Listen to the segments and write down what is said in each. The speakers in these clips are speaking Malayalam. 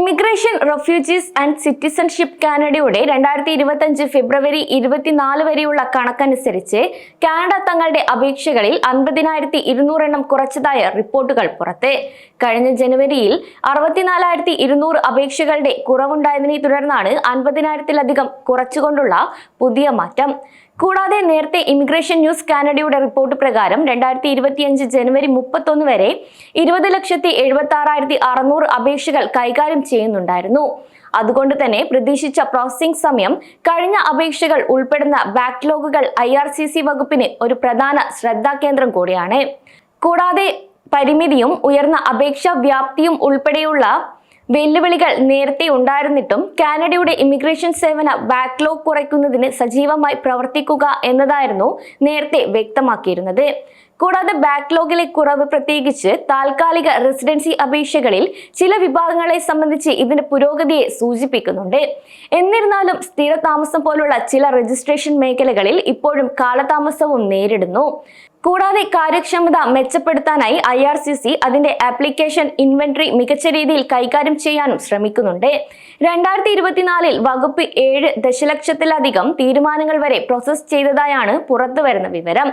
ഇമിഗ്രേഷൻ, റെഫ്യൂജീസ് ആൻഡ് സിറ്റിസൺഷിപ്പ് കാനഡയുടെ 2025 ഫെബ്രുവരി 24 വരെയുള്ള കണക്കനുസരിച്ച് കാനഡ തങ്ങളുടെ അപേക്ഷകളിൽ 50,200 എണ്ണം കുറച്ചതായ റിപ്പോർട്ടുകൾ പുറത്ത്. കഴിഞ്ഞ ജനുവരിയിൽ 64,200 അപേക്ഷകളുടെ കുറവുണ്ടായതിനെ തുടർന്നാണ് 50,000-ലധികം കുറച്ചുകൊണ്ടുള്ള പുതിയ മാറ്റം. കൂടാതെ നേരത്തെ ഇമിഗ്രേഷൻ ന്യൂസ് കാനഡയുടെ റിപ്പോർട്ട് പ്രകാരം 2025 ജനുവരി 31 വരെ 20,76,600 അപേക്ഷകൾ കൈകാര്യം ചെയ്യുന്നുണ്ടായിരുന്നു. അതുകൊണ്ട് തന്നെ പ്രതീക്ഷിച്ച പ്രോസസ്സിംഗ് സമയം കഴിഞ്ഞ അപേക്ഷകൾ ഉൾപ്പെടുന്ന ബാക്ക്ലോഗുകൾ IRCC വകുപ്പിന് ഒരു പ്രധാന ശ്രദ്ധാകേന്ദ്രം കൂടിയാണ്. കൂടാതെ പരിമിതിയും ഉയർന്ന അപേക്ഷാ വ്യാപ്തിയും ഉൾപ്പെടെയുള്ള വെല്ലുവിളികൾ നേരത്തെ ഉണ്ടായിരുന്നിട്ടും കാനഡയുടെ ഇമിഗ്രേഷൻ സേവന ബാക്ക്ലോഗ് കുറയ്ക്കുന്നതിന് സജീവമായി പ്രവർത്തിക്കുക എന്നതായിരുന്നു നേരത്തെ വ്യക്തമാക്കിയിരുന്നത്. കൂടാതെ ബാക്ക്ലോഗിലെ കുറവ് പ്രത്യേകിച്ച് താൽക്കാലിക റെസിഡൻസി അപേക്ഷകളിൽ ചില വിഭാഗങ്ങളെ സംബന്ധിച്ച് ഇതിന്റെ പുരോഗതിയെ സൂചിപ്പിക്കുന്നുണ്ട്. എന്നിരുന്നാലും സ്ഥിര താമസം പോലുള്ള ചില രജിസ്ട്രേഷൻ മേഖലകളിൽ ഇപ്പോഴും കാലതാമസവും നേരിടുന്നു. കൂടാതെ കാര്യക്ഷമത മെച്ചപ്പെടുത്താനായി IRCC അതിന്റെ ആപ്ലിക്കേഷൻ ഇൻവെന്ററി മികച്ച രീതിയിൽ കൈകാര്യം ചെയ്യാനും ശ്രമിക്കുന്നുണ്ട്. 2024 വകുപ്പ് 7 ദശലക്ഷത്തിലധികം തീരുമാനങ്ങൾ വരെ പ്രോസസ് ചെയ്തതായാണ് പുറത്തുവരുന്ന വിവരം.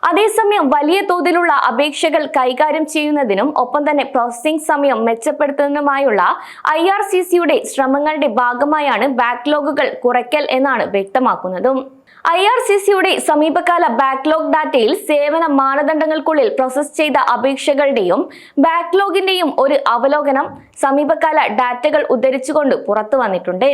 അതേസമയം വലിയ തോതിലുള്ള അപേക്ഷകൾ കൈകാര്യം ചെയ്യുന്നതിനും ഒപ്പം തന്നെ പ്രോസസ്സിംഗ് സമയം മെച്ചപ്പെടുത്തുന്നതിനുമായുള്ള IRCCയുടെ ശ്രമങ്ങളുടെ ഭാഗമായാണ് ബാക്ക്ലോഗുകൾ കുറയ്ക്കൽ എന്നാണ് വ്യക്തമാക്കുന്നതും. IRCCയുടെ സമീപകാല ബാക്ക്ലോഗ് ഡാറ്റയിൽ സേവന മാനദണ്ഡങ്ങൾക്കുള്ളിൽ പ്രോസസ് ചെയ്ത അപേക്ഷകളുടെയും ബാക്ക്ലോഗിന്റെയും ഒരു അവലോകനം സമീപകാല ഡാറ്റകൾ ഉദ്ധരിച്ചുകൊണ്ട് പുറത്തു വന്നിട്ടുണ്ട്.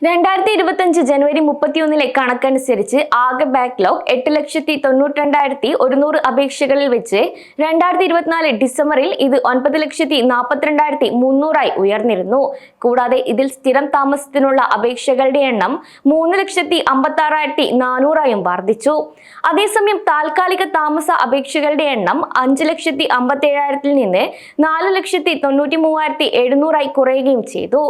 2025 ജനുവരി 31 കണക്കനുസരിച്ച് ആകെ ബാക്ക്ലോഗ് 8,92,100 അപേക്ഷകളിൽ വെച്ച് 2024 ഡിസംബറിൽ ഇത് 9,42,300 ഉയർന്നിരുന്നു. കൂടാതെ ഇതിൽ സ്ഥിരം താമസത്തിനുള്ള അപേക്ഷകളുടെ എണ്ണം 3,56,400 വർദ്ധിച്ചു. അതേസമയം താൽക്കാലിക താമസ അപേക്ഷകളുടെ എണ്ണം 5,57,000 നിന്ന് 4,93,700 കുറയുകയും ചെയ്തു.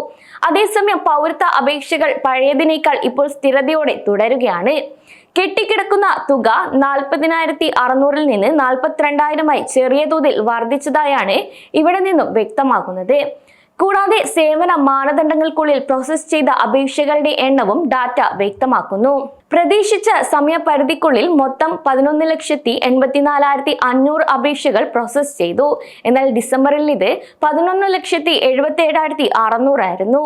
അതേസമയം പൗരത്വ അപേക്ഷകൾ പഴയതിനേക്കാൾ ഇപ്പോൾ സ്ഥിരതയോടെ തുടരുകയാണ്. കെട്ടിക്കിടക്കുന്ന തുക 40,600 നിന്ന് 42,000 ചെറിയ തോതിൽ വർദ്ധിച്ചതായാണ് ഇവിടെ നിന്നും വ്യക്തമാക്കുന്നത്. കൂടാതെ സേവന മാനദണ്ഡങ്ങൾക്കുള്ളിൽ പ്രോസസ് ചെയ്ത അപേക്ഷകളുടെ എണ്ണവും ഡാറ്റ വ്യക്തമാക്കുന്നു. പ്രതീക്ഷിച്ച സമയപരിധിക്കുള്ളിൽ മൊത്തം 11,84,500 അപേക്ഷകൾ പ്രോസസ് ചെയ്തു. എന്നാൽ ഡിസംബറിൽ ഇത് 11,77,600 ആയിരുന്നു.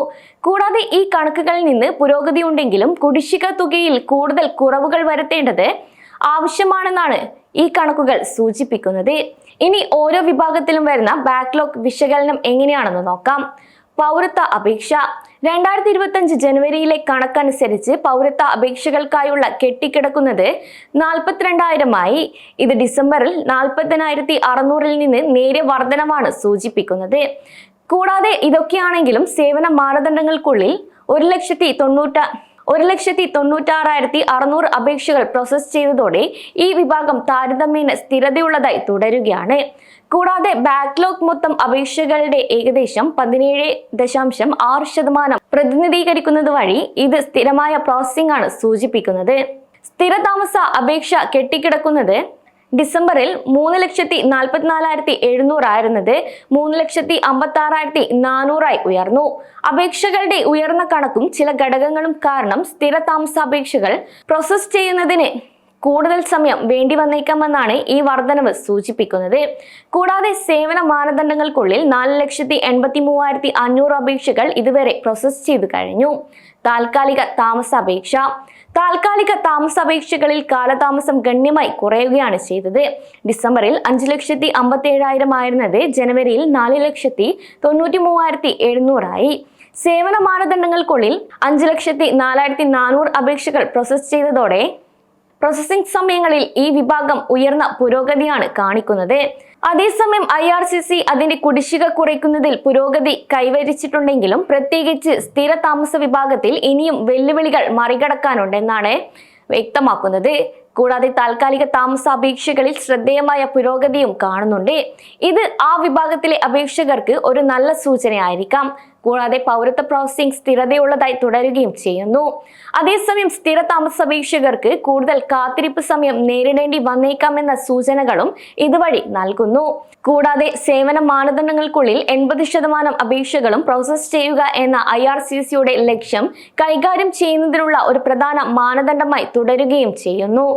കൂടാതെ ഈ കണക്കുകളിൽ നിന്ന് പുരോഗതി ഉണ്ടെങ്കിലും കുടിശ്ശിക തുകയിൽ കൂടുതൽ കുറവുകൾ വരുത്തേണ്ടത് ആവശ്യമാണെന്നാണ് ഈ കണക്കുകൾ സൂചിപ്പിക്കുന്നത്. ഇനി ഓരോ വിഭാഗത്തിലും വരുന്ന ബാക്ക്ലോഗ് വിശകലനം എങ്ങനെയാണെന്ന് നോക്കാം. പൗരത്വ അപേക്ഷ 2025 ജനുവരിയിലെ കണക്കനുസരിച്ച് പൗരത്വ അപേക്ഷകൾക്കായുള്ള കെട്ടിക്കിടക്കുന്നത് 42,000 ഇത് ഡിസംബറിൽ 40,600 നിന്ന് നേരിയ വർധനമാണ് സൂചിപ്പിക്കുന്നത്. കൂടാതെ ഇതൊക്കെയാണെങ്കിലും സേവന മാനദണ്ഡങ്ങൾക്കുള്ളിൽ 1,96,600 അപേക്ഷകൾ പ്രോസസ് ചെയ്തതോടെ ഈ വിഭാഗം താരതമ്യേന സ്ഥിരതയുള്ളതായി തുടരുകയാണ്. കൂടാതെ ബാക്ക്ലോഗ് മൊത്തം അപേക്ഷകളുടെ ഏകദേശം 17.6% പ്രതിനിധീകരിക്കുന്നത് വഴി ഇത് സ്ഥിരമായ പ്രോസസ്സിംഗ് ആണ് സൂചിപ്പിക്കുന്നത്. സ്ഥിരതാമസ അപേക്ഷ കെട്ടിക്കിടക്കുന്നത് ഡിസംബറിൽ 3,44,700 ആയിരുന്നത് 3,56,400 ഉയർന്നു. അപേക്ഷകളുടെ ഉയർന്ന കണക്കും ചില ഘടകങ്ങളും കാരണം സ്ഥിര താമസാപേക്ഷകൾ പ്രോസസ് ചെയ്യുന്നതിന് കൂടുതൽ സമയം വേണ്ടി വന്നേക്കാമെന്നാണ് ഈ വർധനവ് സൂചിപ്പിക്കുന്നത്. കൂടാതെ സേവന മാനദണ്ഡങ്ങൾക്കുള്ളിൽ 4,83,500 അപേക്ഷകൾ ഇതുവരെ പ്രോസസ് ചെയ്തു കഴിഞ്ഞു. താൽക്കാലിക താമസാപേക്ഷ താമസാപേക്ഷകളിൽ കാലതാമസം ഗണ്യമായി കുറയുകയാണ് ചെയ്തത്. ഡിസംബറിൽ 5,57,000 ആയിരുന്നത് ജനുവരിയിൽ 4,93,700 സേവന മാനദണ്ഡങ്ങൾക്കുള്ളിൽ 5,04,400 അപേക്ഷകൾ പ്രോസസ് ചെയ്തതോടെ പ്രോസസ്സിംഗ് സമയങ്ങളിൽ ഈ വിഭാഗം ഉയർന്ന പുരോഗതിയാണ് കാണിക്കുന്നത്. അതേസമയം IRCC അതിന്റെ കുടിശ്ശിക കുറയ്ക്കുന്നതിൽ പുരോഗതി കൈവരിച്ചിട്ടുണ്ടെങ്കിലും പ്രത്യേകിച്ച് സ്ഥിര താമസ വിഭാഗത്തിൽ ഇനിയും വെല്ലുവിളികൾ മറികടക്കാനുണ്ടെന്നാണ് വ്യക്തമാക്കുന്നത്. കൂടാതെ താൽക്കാലിക താമസ അപേക്ഷകളിൽ ശ്രദ്ധേയമായ പുരോഗതിയും കാണുന്നുണ്ട്. ഇത് ആ വിഭാഗത്തിലെ അപേക്ഷകർക്ക് ഒരു നല്ല സൂചനയായിരിക്കാം. കൂടാതെ പൗരത്വ പ്രോസസ്സിംഗ് സ്ഥിരതയുള്ളതായി തുടരുകയും ചെയ്യുന്നു. അതേസമയം സ്ഥിര താമസ അപേക്ഷകർക്ക് കൂടുതൽ കാത്തിരിപ്പ് സമയം നേരിടേണ്ടി വന്നേക്കാമെന്ന സൂചനകളും ഇതുവഴി നൽകുന്നു. കൂടാതെ സേവന മാനദണ്ഡങ്ങൾക്കുള്ളിൽ 80% അപേക്ഷകളും പ്രോസസ് ചെയ്യുക എന്ന IRCCയുടെ ലക്ഷ്യം കൈകാര്യം ചെയ്യുന്നതിനുള്ള ഒരു പ്രധാന മാനദണ്ഡമായി തുടരുകയും ചെയ്യുന്നു.